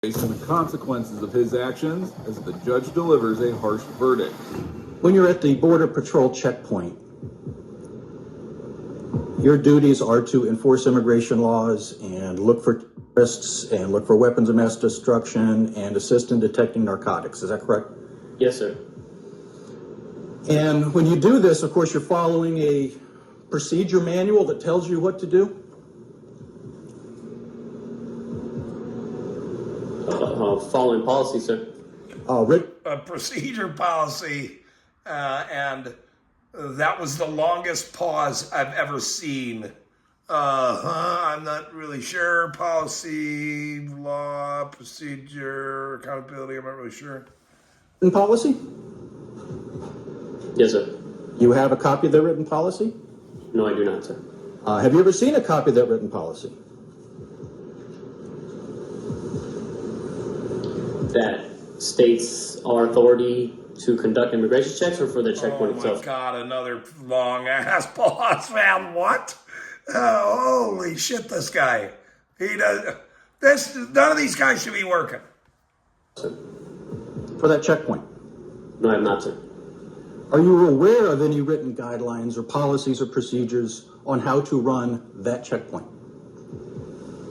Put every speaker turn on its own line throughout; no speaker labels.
Based on the consequences of his actions as the judge delivers a harsh verdict.
When you're at the Border Patrol checkpoint, your duties are to enforce immigration laws and look for terrorists and look for weapons of mass destruction and assist in detecting narcotics. Is that correct?
Yes, sir.
And when you do this, of course, you're following a procedure manual that tells you what to do.
Following policy, sir.
A procedure policy, and that was the longest pause I've ever seen. I'm not really sure. Policy, law, procedure, accountability, I'm not really sure.
Written policy?
Yes, sir.
You have a copy of the written policy?
No, I do not, sir.
Have you ever seen a copy of that written policy?
That states our authority to conduct immigration checks or for the checkpoint
Oh my
itself?
God, another long ass pause, man. What? Holy shit, this guy. He does this. None of these guys should be working.
Sir.
For that checkpoint?
No, I am not, sir.
Are you aware of any written guidelines or policies or procedures on how to run that checkpoint?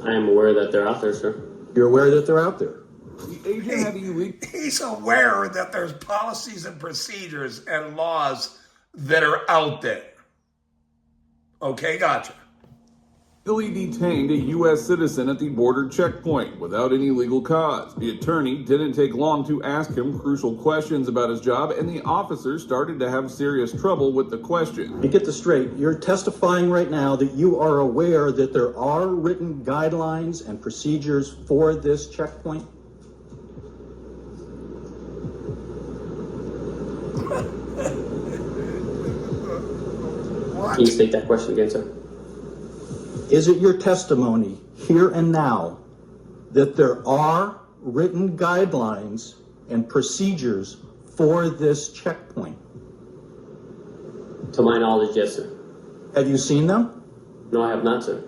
I am aware that they're out there, sir.
You're aware that they're out there?
The agent had illegal.
He's aware that there's policies and procedures and laws that are out there. Okay, gotcha.
Illegally detained a U.S. citizen at the border checkpoint without any legal cause. The attorney didn't take long to ask him crucial questions about his job, and the officer started to have serious trouble with the question.
To get this straight, you're testifying right now that you are aware that there are written guidelines and procedures for this checkpoint?
Can you state that question again, sir?
Is it your testimony here and now that there are written guidelines and procedures for this checkpoint?
To my knowledge, yes, sir.
Have you seen them?
No, I have not, sir.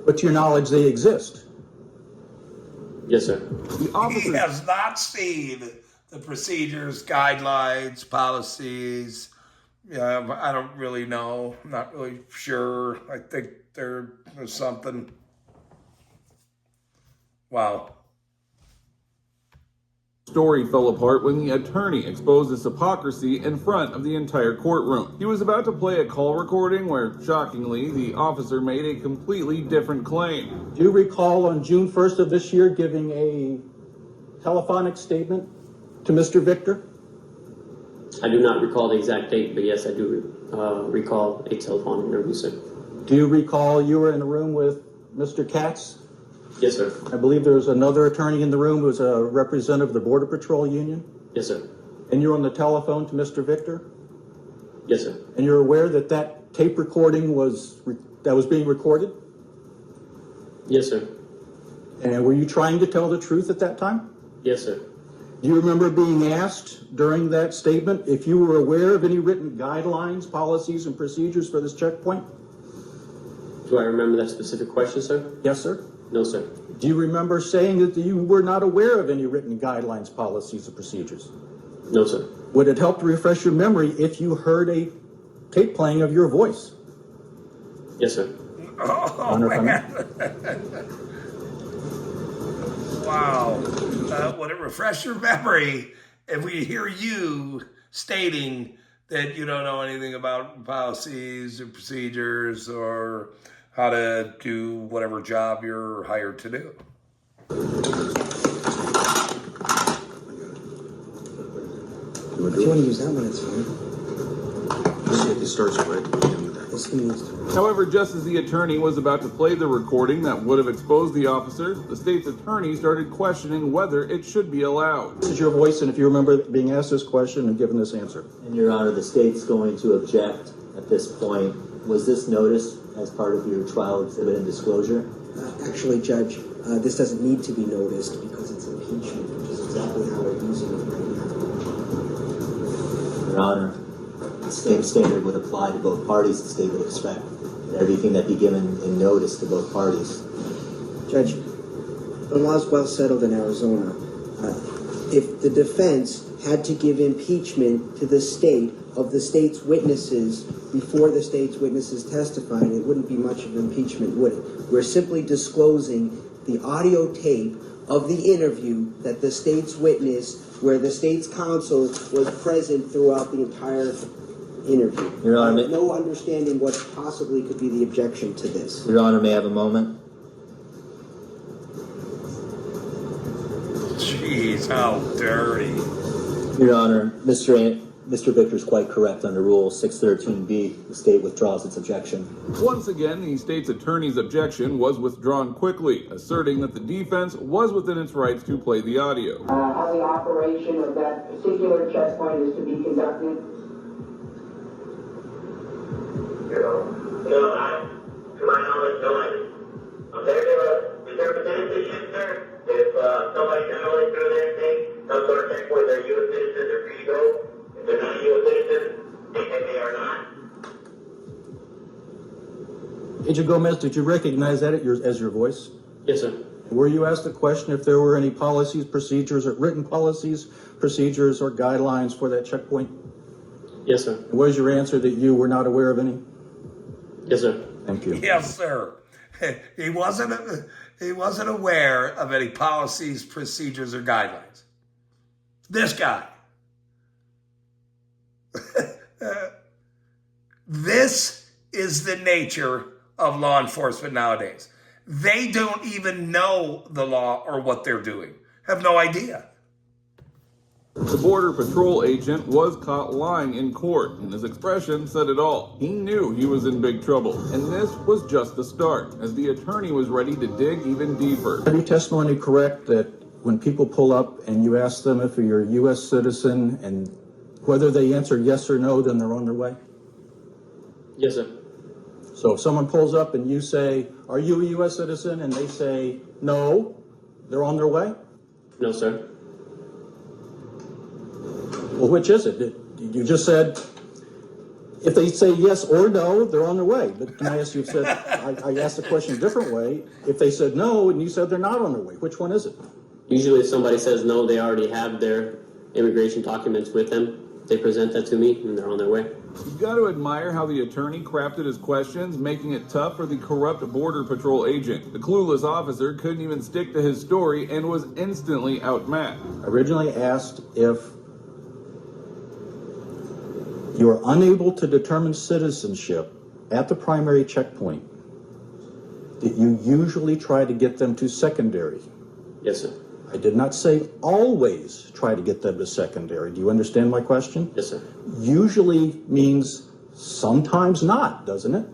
But to your knowledge, they exist.
Yes, sir.
The
He
officer
has not seen the procedures, guidelines, policies. Yeah, I don't really know. I'm not really sure. I think there's something. Wow.
story fell apart when the attorney exposed his hypocrisy in front of the entire courtroom. He was about to play a call recording where, shockingly, the officer made a completely different claim.
Do you recall on June 1st of this year giving a telephonic statement to Mr. Victor?
I do not recall the exact date, but yes, I do recall a telephone interview, sir.
Do you recall you were in a room with Mr. Katz?
Yes, sir.
I believe there was another attorney in the room who was a representative of the Border Patrol Union.
Yes, sir.
And you're on the telephone to Mr. Victor?
Yes, sir.
And you're aware that that tape recording was being recorded?
Yes, sir.
And were you trying to tell the truth at that time?
Yes, sir.
Do you remember being asked during that statement if you were aware of any written guidelines, policies, and procedures for this checkpoint?
Do I remember that specific question, sir?
Yes, sir.
No, sir.
Do you remember saying that you were not aware of any written guidelines, policies, or procedures?
No, sir.
Would it help to refresh your memory if you heard a tape playing of your voice?
Yes, sir.
Oh, man. Wow. Would it refresh your memory if we hear you stating that you don't know anything about policies or procedures or how to do whatever job you're hired to do?
Do you want to use that one? It's fine. It starts right.
However, just as the attorney was about to play the recording that would have exposed the officer, the state's attorney started questioning whether it should be allowed.
This is your voice, and if you remember being asked this question and given this answer.
And Your Honor, the state's going to object at this point. Was this noticed as part of your trial exhibit and disclosure?
Actually, Judge, this doesn't need to be noticed because it's impeachment, which is exactly how we're using it right now.
Your Honor, the same standard would apply to both parties. The state would expect that everything that be given in notice to both parties.
Judge, the law's well settled in Arizona. If the defense had to give impeachment to the state of the state's witnesses before the state's witnesses testified, it wouldn't be much of an impeachment, would it? We're simply disclosing the audio tape of the interview that the state's witness, where the state's counsel was present throughout the entire interview.
Your Honor,
I have no understanding what possibly could be the objection to this.
Your Honor, may I have a moment?
Jeez, how dirty.
Your Honor, Mr. Victor's quite correct. Under Rule 613B, the state withdraws its objection.
Once again, the state's attorney's objection was withdrawn quickly, asserting that the defense was within its rights to play the audio.
How the operation of that particular checkpoint is to be conducted?
No, to my knowledge, no. Is there a citizenship there? If somebody's traveling through that thing, some sort of checkpoint, they're U.S. citizens, they're free to go. If they're not U.S. citizens, they say they are not.
Agent Gomez, did you recognize that as your voice?
Yes, sir.
Were you asked the question if there were any policies, procedures, or written policies, procedures, or guidelines for that checkpoint?
Yes, sir.
What was your answer that you were not aware of any?
Yes, sir.
Thank you.
Yes, sir. He wasn't aware of any policies, procedures, or guidelines. This guy. This is the nature of law enforcement nowadays. They don't even know the law or what they're doing. Have no idea.
The Border Patrol agent was caught lying in court, and his expression said it all. He knew he was in big trouble, and this was just the start, as the attorney was ready to dig even deeper.
Is your testimony correct that when people pull up and you ask them if you're a U.S. citizen and whether they answer yes or no, then they're on their way?
Yes, sir.
So if someone pulls up and you say, are you a U.S. citizen? And they say no, they're on their way?
No, sir.
Well, which is it? You just said, if they say yes or no, they're on their way. But can I ask you, I asked the question a different way. If they said no and you said they're not on their way, which one is it?
Usually if somebody says no, they already have their immigration documents with them. They present that to me and they're on their way.
You've got to admire how the attorney crafted his questions, making it tough for the corrupt Border Patrol agent. The clueless officer couldn't even stick to his story and was instantly outmatched.
I originally asked if you are unable to determine citizenship at the primary checkpoint, that you usually try to get them to secondary.
Yes, sir.
I did not say always try to get them to secondary. Do you understand my question?
Yes, sir.
Usually means sometimes not, doesn't it?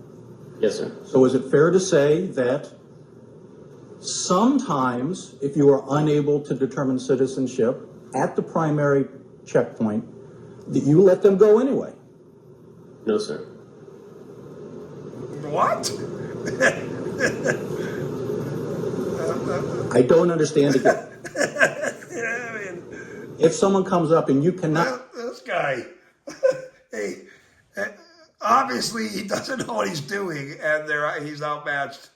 Yes, sir.
So is it fair to say that sometimes, if you are unable to determine citizenship at the primary checkpoint, that you let them go anyway?
No, sir.
What?
I don't understand again.
I mean,
If someone comes up and you cannot,
this guy, obviously he doesn't know what he's doing, and he's outmatched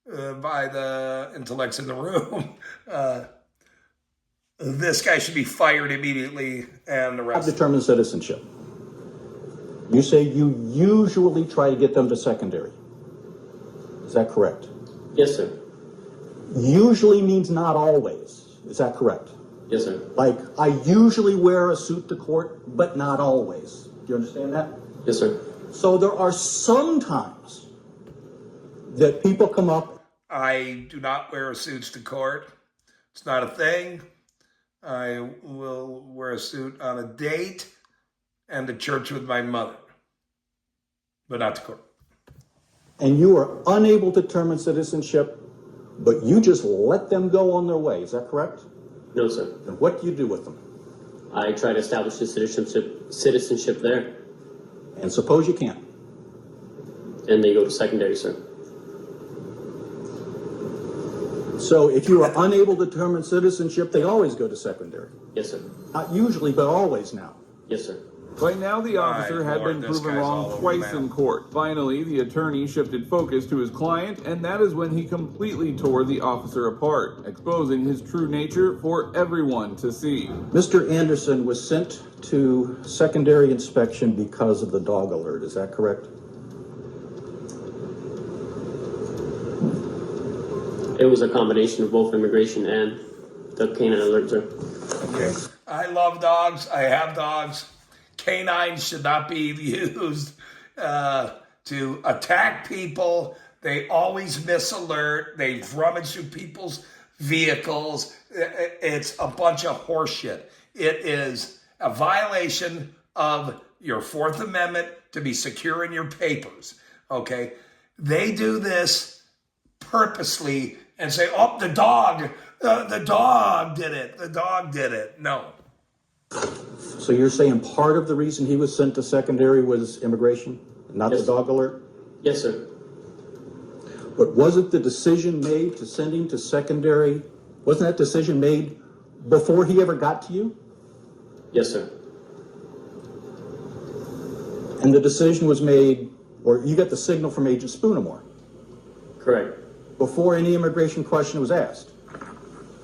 by the intellects in the room. This guy should be fired immediately and arrested.
determine citizenship, you say you usually try to get them to secondary. Is that correct?
Yes, sir.
Usually means not always. Is that correct?
Yes, sir.
Like, I usually wear a suit to court, but not always. Do you understand that?
Yes, sir.
So there are some times that people come up.
I do not wear suits to court. It's not a thing. I will wear a suit on a date and to church with my mother, but not to court.
And you are unable to determine citizenship, but you just let them go on their way. Is that correct?
No, sir.
And what do you do with them?
I try to establish the citizenship there,
And suppose you can't.
and they go to secondary, sir.
So if you are unable to determine citizenship, they always go to secondary.
Yes, sir.
Not usually, but always now.
Yes, sir.
By now, the
My
officer had
Lord,
been
this
proven
guy's all
wrong
over the
twice
map.
in court. Finally, the attorney shifted focus to his client, and that is when he completely tore the officer apart, exposing his true nature for everyone to see.
Mr. Anderson was sent to secondary inspection because of the dog alert. Is that correct?
It was a combination of both immigration and the canine alert, sir.
Okay. I love dogs. I have dogs. Canines should not be used to attack people. They always miss alert. They rummage through people's vehicles. It's a bunch of horseshit. It is a violation of your Fourth Amendment to be secure in your papers. Okay? They do this purposely and say, oh, the dog did it. The dog did it. No.
So you're saying part of the reason he was sent to secondary was immigration, not
Yes.
the dog alert?
Yes, sir.
But wasn't the decision made to send him to secondary, wasn't that decision made before he ever got to you?
Yes, sir.
And the decision was made, or you got the signal from Agent Spoonamore
Correct.
before any immigration question was asked.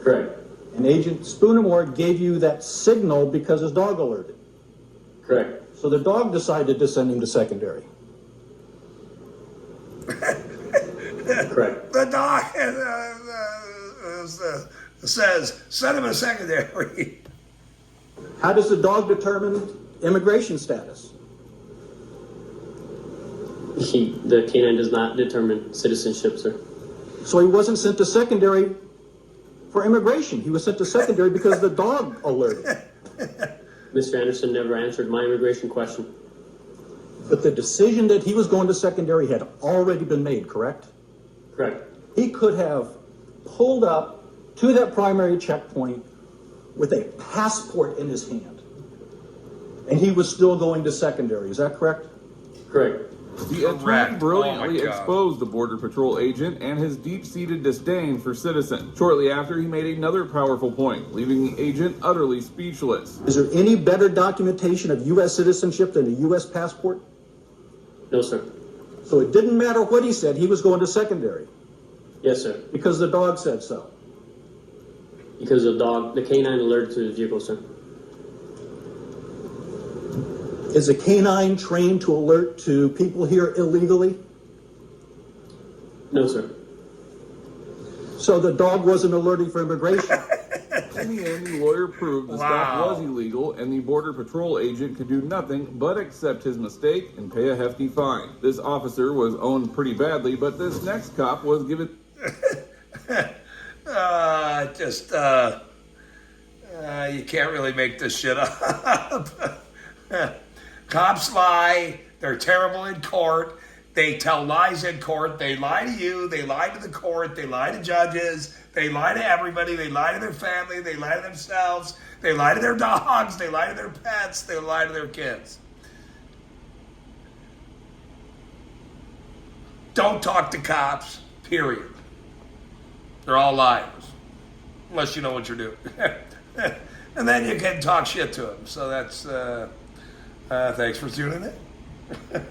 Correct.
And Agent Spoonamore gave you that signal because his dog alerted.
Correct.
So the dog decided to send him to secondary.
Correct.
The dog says, send him a secondary.
How does the dog determine immigration status?
The canine does not determine citizenship, sir.
So he wasn't sent to secondary for immigration. He was sent to secondary because the dog alerted.
Mr. Anderson never answered my immigration question.
But the decision that he was going to secondary had already been made, correct?
Correct.
He could have pulled up to that primary checkpoint with a passport in his hand, and he was still going to secondary. Is that correct?
Correct.
The attorney
Correct.
brilliantly
Oh my God.
exposed the Border Patrol agent and his deep-seated disdain for citizens. Shortly after, he made another powerful point, leaving the agent utterly speechless.
Is there any better documentation of U.S. citizenship than a U.S. passport?
No, sir.
So it didn't matter what he said, he was going to secondary
Yes, sir.
because the dog said so.
Because the canine alerted to his vehicle, sir.
Is a canine trained to alert to people here illegally?
No, sir.
So the dog wasn't alerting for immigration.
In the end, the lawyer proved the stop was illegal, and the Border Patrol agent could do nothing but accept his mistake and pay a hefty fine. This officer was owned pretty badly, but this next cop was given...
You can't really make this shit up. Cops lie. They're terrible in court. They tell lies in court. They lie to you. They lie to the court. They lie to judges. They lie to everybody. They lie to their family. They lie to themselves. They lie to their dogs. They lie to their pets. They lie to their kids. Don't talk to cops, period. They're all liars, unless you know what you're doing. And then you can talk shit to them. So that's, thanks for tuning in.